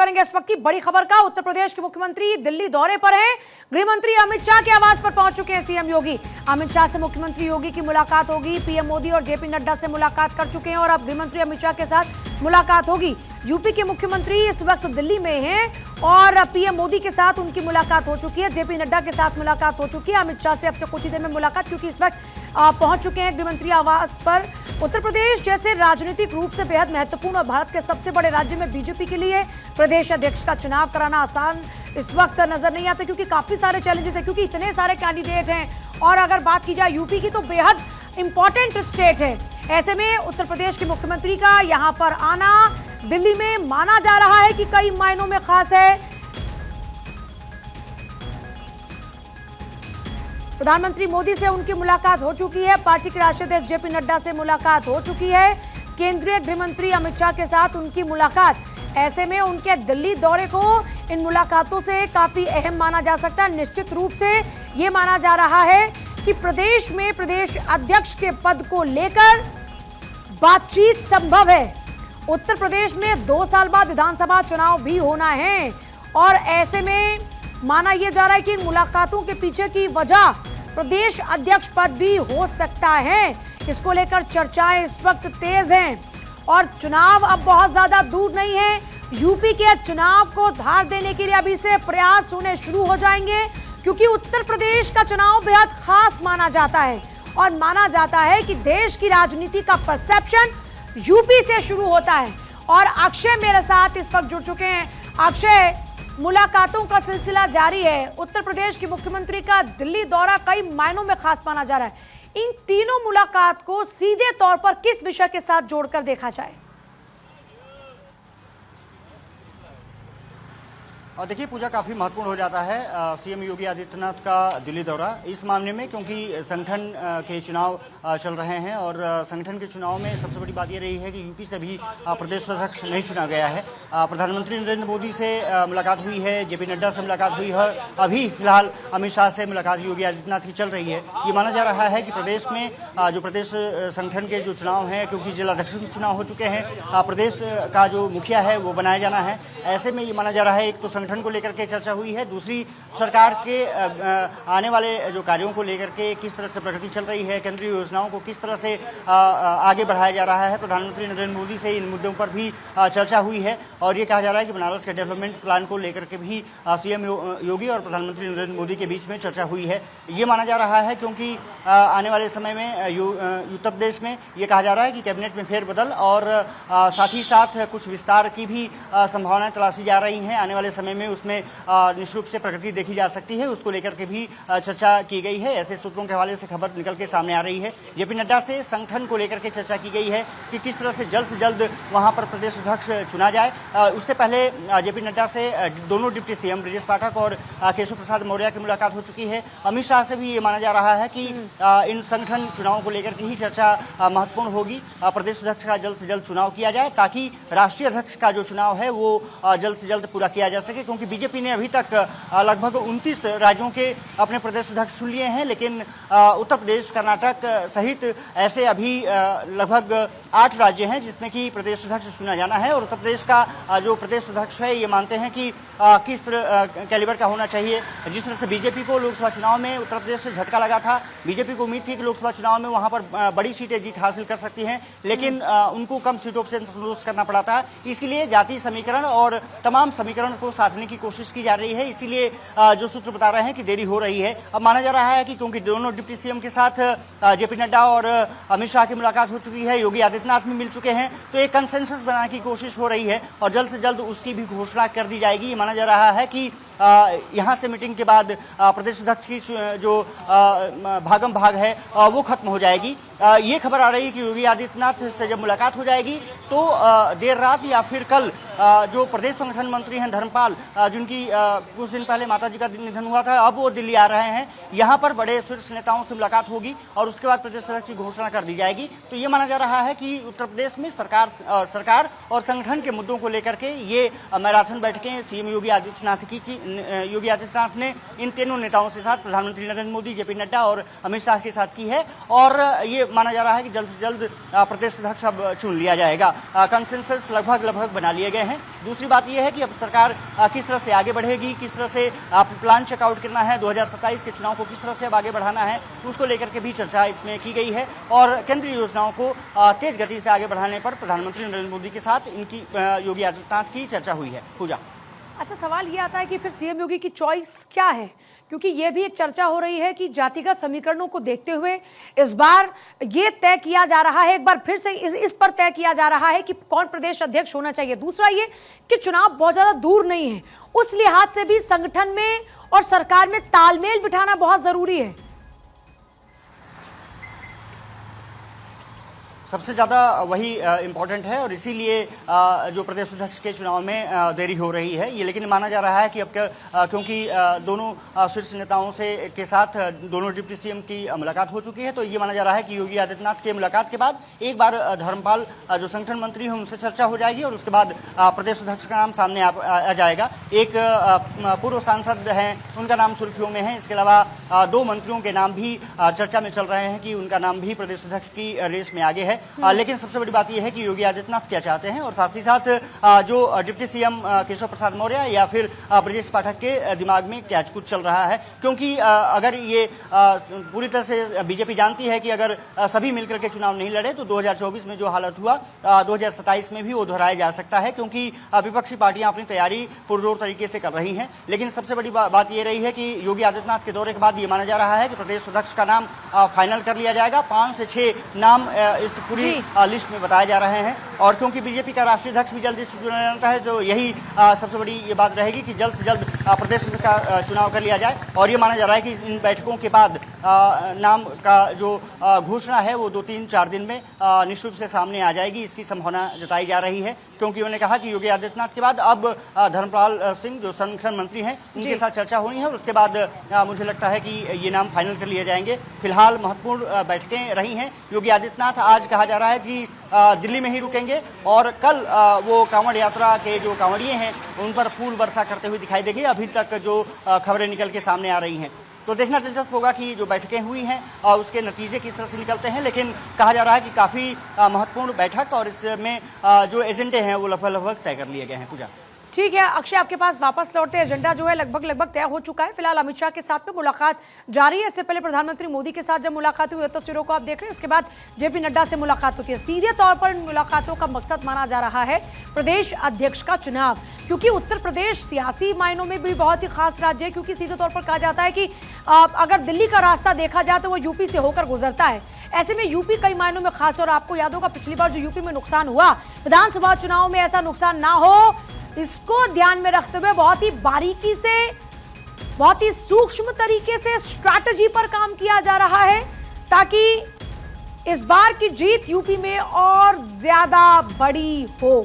करेंगे इस वक्त की बड़ी खबर का। उत्तर प्रदेश के मुख्यमंत्री दिल्ली दौरे पर हैं। गृह मंत्री अमित शाह के आवास पर पहुंच चुके हैं सीएम योगी। अमित शाह से मुख्यमंत्री योगी की मुलाकात होगी। पीएम मोदी और जेपी नड्डा से मुलाकात कर चुके हैं और अब गृह मंत्री अमित शाह के साथ मुलाकात होगी। यूपी के मुख्यमंत्री इस वक्त दिल्ली में हैं और पीएम मोदी के साथ उनकी मुलाकात हो चुकी है। जेपी नड्डा के साथ मुलाकात हो चुकी है। अमित शाह से अब से कुछ ही देर में मुलाकात, क्योंकि इस वक्त पहुंच चुके हैं गृहमंत्री आवास पर। उत्तर प्रदेश जैसे राजनीतिक रूप से बेहद महत्वपूर्ण और भारत के सबसे बड़े राज्य में बीजेपी के लिए प्रदेश अध्यक्ष का चुनाव कराना आसान इस वक्त नजर नहीं आता, क्योंकि काफी सारे चैलेंजेस है, क्योंकि इतने सारे कैंडिडेट हैं। और अगर बात की जाए यूपी की, तो बेहद इंपॉर्टेंट स्टेट है। ऐसे में उत्तर प्रदेश के मुख्यमंत्री का यहां पर आना दिल्ली में माना जा रहा है कि कई मायनों में खास है। प्रधानमंत्री मोदी से उनकी मुलाकात हो चुकी है। पार्टी के राष्ट्रीय अध्यक्ष जेपी नड्डा से मुलाकात हो चुकी है। केंद्रीय गृह मंत्री अमित शाह के साथ उनकी मुलाकात, ऐसे में उनके दिल्ली दौरे को इन मुलाकातों से काफी अहम माना जा सकता है। निश्चित रूप से ये माना जा रहा है कि प्रदेश में प्रदेश अध्यक्ष के पद को लेकर बातचीत संभव है। उत्तर प्रदेश में 2 साल बाद विधानसभा चुनाव भी होना है और ऐसे में माना यह जा रहा है कि इन मुलाकातों के पीछे की वजह प्रदेश अध्यक्ष पद भी हो सकता है। इसको लेकर चर्चाएं इस वक्त तेज हैं और चुनाव अब बहुत ज्यादा दूर नहीं है। यूपी के चुनाव को धार देने के लिए अभी से प्रयास होने शुरू हो जाएंगे, क्योंकि उत्तर प्रदेश का चुनाव बेहद खास माना जाता है और माना जाता है कि देश की राजनीति का परसेप्शन यूपी से शुरू होता है। और अक्षय मेरे साथ इस वक्त जुड़ चुके हैं। अक्षय, मुलाकातों का सिलसिला जारी है। उत्तर प्रदेश के मुख्यमंत्री का दिल्ली दौरा कई मायनों में खास माना जा रहा है। इन तीनों मुलाकात को सीधे तौर पर किस विषय के साथ जोड़कर देखा जाए? और देखिए पूजा, काफ़ी महत्वपूर्ण हो जाता है सीएम योगी आदित्यनाथ का दिल्ली दौरा इस मामले में, क्योंकि संगठन के चुनाव चल रहे हैं और संगठन के चुनाव में सबसे बड़ी बात ये रही है कि यूपी से भी प्रदेश अध्यक्ष नहीं चुना गया है। प्रधानमंत्री नरेंद्र मोदी से मुलाकात हुई है, जेपी नड्डा से मुलाकात हुई है, अभी फिलहाल अमित शाह से मुलाकात योगी आदित्यनाथ की चल रही है। ये माना जा रहा है कि प्रदेश में जो प्रदेश संगठन के जो चुनाव हैं, क्योंकि जिलाध्यक्ष के चुनाव हो चुके हैं, प्रदेश का जो मुखिया है वो बनाया जाना है। ऐसे में ये माना जा रहा है, एक तो संगठन को लेकर के चर्चा हुई है, दूसरी सरकार के आने वाले जो कार्यों को लेकर के किस तरह से प्रगति चल रही है, केंद्रीय योजनाओं को किस तरह से आगे बढ़ाया जा रहा है। प्रधानमंत्री नरेंद्र मोदी से इन मुद्दों पर भी चर्चा हुई है और ये कहा जा रहा है कि बनारस के डेवलपमेंट प्लान को लेकर के भी सीएम योगी और प्रधानमंत्री नरेंद्र मोदी के बीच में चर्चा हुई है। ये माना जा रहा है क्योंकि आने वाले समय में उत्तर प्रदेश में ये कहा जा रहा है कि कैबिनेट में फेरबदल और साथ ही साथ कुछ विस्तार की भी संभावनाएं तलाशी जा रही हैं। आने वाले समय में उसमें निश्चित रूप से प्रगति देखी जा सकती है, उसको लेकर के भी चर्चा की गई है। ऐसे सूत्रों के हवाले से खबर निकल के सामने आ रही है। जेपी नड्डा से संगठन को लेकर के चर्चा की गई है कि किस तरह से जल्द वहां पर प्रदेश अध्यक्ष चुना जाए। उससे पहले जेपी नड्डा से दोनों डिप्टी सीएम ब्रजेश पाठक और केशव प्रसाद मौर्य की मुलाकात हो चुकी है। अमित शाह से भी ये माना जा रहा है कि इन संगठन चुनावों को लेकर के ही चर्चा महत्वपूर्ण होगी। प्रदेश अध्यक्ष का जल्द से जल्द चुनाव किया जाए ताकि राष्ट्रीय अध्यक्ष का जो चुनाव है वो जल्द से जल्द पूरा किया जा सके, क्योंकि बीजेपी ने अभी तक लगभग 29 राज्यों के अपने प्रदेश अध्यक्ष चुन लिए हैं, लेकिन उत्तर प्रदेश, कर्नाटक सहित ऐसे अभी लगभग 8 राज्य हैं जिसमें कि प्रदेश अध्यक्ष चुना जाना है। और उत्तर प्रदेश का जो प्रदेश अध्यक्ष है ये मानते हैं कि किस तरह कैलिबर का होना चाहिए। जिस तरह से बीजेपी को लोकसभा चुनाव में उत्तर प्रदेश से झटका लगा था, बीजेपी को उम्मीद थी कि लोकसभा चुनाव में वहां पर बड़ी सीटें जीत हासिल कर सकती हैं, लेकिन उनको कम सीटों से संतोष करना पड़ा था। इसके लिए जातीय समीकरण और तमाम समीकरण को साधने की कोशिश की जा रही है। इसीलिए जो सूत्र बता रहे हैं कि देरी हो रही है। अब माना जा रहा है कि क्योंकि दोनों डिप्टी सीएम के साथ जेपी नड्डा और अमित शाह की मुलाकात हो चुकी है, योगी आदित्यनाथ भी मिल चुके हैं, तो एक कंसेंसस बनाने की कोशिश हो रही है और जल्द से जल्द उसकी भी घोषणा कर दी जाएगी। ये माना जा रहा है कि यहाँ से मीटिंग के बाद प्रदेश अध्यक्ष की जो भागम भाग है वो खत्म हो जाएगी। ये खबर आ रही है कि योगी आदित्यनाथ से जब मुलाकात हो जाएगी तो देर रात या फिर कल जो प्रदेश संगठन मंत्री हैं धर्मपाल, जिनकी कुछ दिन पहले माताजी का निधन हुआ था, अब वो दिल्ली आ रहे हैं। यहाँ पर बड़े शीर्ष नेताओं से मुलाकात होगी और उसके बाद प्रदेश अध्यक्ष की घोषणा कर दी जाएगी। तो ये माना जा रहा है कि उत्तर प्रदेश में सरकार और संगठन के मुद्दों को लेकर के ये मैराथन बैठकें सीएम योगी आदित्यनाथ योगी आदित्यनाथ ने इन तीनों नेताओं के साथ, प्रधानमंत्री नरेंद्र मोदी, जेपी नड्डा और अमित शाह के साथ की है और ये माना जा रहा है कि जल्द से जल्द प्रदेश अध्यक्ष अब चुन लिया जाएगा। कंसेंसस लगभग बना लिए गए हैं। हैं। दूसरी बात यह है कि अब सरकार किस तरह से आगे बढ़ेगी, किस तरह से प्लान चेकआउट करना है, 2027 के चुनाव को किस तरह से अब आगे बढ़ाना है, उसको लेकर के भी चर्चा इसमें की गई है। और केंद्रीय योजनाओं को तेज गति से आगे बढ़ाने पर प्रधानमंत्री नरेंद्र मोदी के साथ इनकी योगी आदित्यनाथ की चर्चा हुई है। पूजा, अच्छा, सवाल ये आता है कि फिर सीएम योगी की चॉइस क्या है, क्योंकि ये भी एक चर्चा हो रही है कि जातिगत समीकरणों को देखते हुए इस बार ये तय किया जा रहा है, एक बार फिर से इस पर तय किया जा रहा है कि कौन प्रदेश अध्यक्ष होना चाहिए। दूसरा ये कि चुनाव बहुत ज्यादा दूर नहीं है, उस लिहाज से भी संगठन में और सरकार में तालमेल बिठाना बहुत जरूरी है। सबसे ज़्यादा वही इम्पोर्टेंट है और इसीलिए जो प्रदेश अध्यक्ष के चुनाव में देरी हो रही है ये। लेकिन माना जा रहा है कि अब क्योंकि दोनों शीर्ष नेताओं से के साथ दोनों डिप्टी सीएम की मुलाकात हो चुकी है, तो ये माना जा रहा है कि योगी आदित्यनाथ के मुलाकात के बाद एक बार धर्मपाल जो संगठन मंत्री हैं उनसे चर्चा हो जाएगी और उसके बाद प्रदेश अध्यक्ष का नाम सामने आ जाएगा। एक पूर्व सांसद हैं, उनका नाम सुर्खियों में है। इसके अलावा 2 मंत्रियों के नाम भी चर्चा में चल रहे हैं कि उनका नाम भी प्रदेश अध्यक्ष की रेस में आगे है। लेकिन सबसे बड़ी बात यह है कि योगी आदित्यनाथ क्या चाहते हैं और साथ ही साथ जो डिप्टी सीएम केशव प्रसाद मौर्य या फिर ब्रजेश पाठक के दिमाग में क्या कुछ चल रहा है। क्योंकि अगर ये पूरी तरह से बीजेपी जानती है कि अगर सभी मिलकर के चुनाव नहीं लड़े तो 2024 में जो हालत हुआ 2027 में भी वो दोहराया जा सकता है, क्योंकि विपक्षी पार्टियां अपनी तैयारी पुरजोर तरीके से कर रही हैं। लेकिन सबसे बड़ी बात यह रही है कि योगी आदित्यनाथ के दौरे के बाद ये माना जा रहा है कि प्रदेश अध्यक्ष का नाम फाइनल कर लिया जाएगा। 5 से 6 नाम इस पूरी लिस्ट में बताए जा रहे हैं और क्योंकि बीजेपी का राष्ट्रीय अध्यक्ष भी जल्दी चुना जाता है, तो यही सबसे बड़ी ये बात रहेगी कि जल्द से जल्द प्रदेश अध्यक्ष का चुनाव कर लिया जाए। और ये माना जा रहा है कि इन बैठकों के बाद नाम का जो घोषणा है वो 2-3-4 दिन में निश्चित रूप से सामने आ जाएगी, इसकी संभावना जताई जा रही है। क्योंकि उन्होंने कहा कि योगी आदित्यनाथ के बाद अब धर्मपाल सिंह जो संगठन मंत्री हैं उनके साथ चर्चा होनी है और उसके बाद मुझे लगता है कि ये नाम फाइनल कर लिए जाएंगे। फिलहाल महत्वपूर्ण बैठकें रही हैं। योगी आदित्यनाथ आज कहा जा रहा है कि दिल्ली में ही रुकेंगे और कल वो कांवड़ यात्रा के जो कांवड़िए हैं उन पर फूल वर्षा करते हुए दिखाई देंगे। अभी तक जो खबरें निकल के सामने आ रही हैं, तो देखना दिलचस्प होगा कि जो बैठकें हुई हैं और उसके नतीजे किस तरह से निकलते हैं। लेकिन कहा जा रहा है कि काफ़ी महत्वपूर्ण बैठक और इसमें जो एजेंडे हैं वो लगभग तय कर लिए गए हैं। पूजा, ठीक है अक्षय, आपके पास वापस लौटते एजेंडा जो है लगभग तय हो चुका है। फिलहाल अमित शाह के साथ में मुलाकात जारी है। इससे पहले प्रधानमंत्री मोदी के साथ जब मुलाकात हुई तस्वीरों को आप देख रहे हैं, इसके बाद जेपी नड्डा से मुलाकात होती है। सीधे तौर पर इन मुलाकातों का मकसद माना जा रहा है प्रदेश अध्यक्ष का चुनाव, क्योंकि उत्तर प्रदेश सियासी मायनों में भी बहुत ही खास राज्य है। क्योंकि सीधे तौर पर कहा जाता है कि अगर दिल्ली का रास्ता देखा जाए तो वो यूपी से होकर गुजरता है। ऐसे में यूपी कई मायनों में खास, और आपको याद होगा पिछली बार जो यूपी में नुकसान हुआ, विधानसभा चुनाव में ऐसा नुकसान ना हो, इसको ध्यान में रखते हुए बहुत ही बारीकी से, बहुत ही सूक्ष्म तरीके से स्ट्रैटेजी पर काम किया जा रहा है ताकि इस बार की जीत यूपी में और ज्यादा बड़ी हो।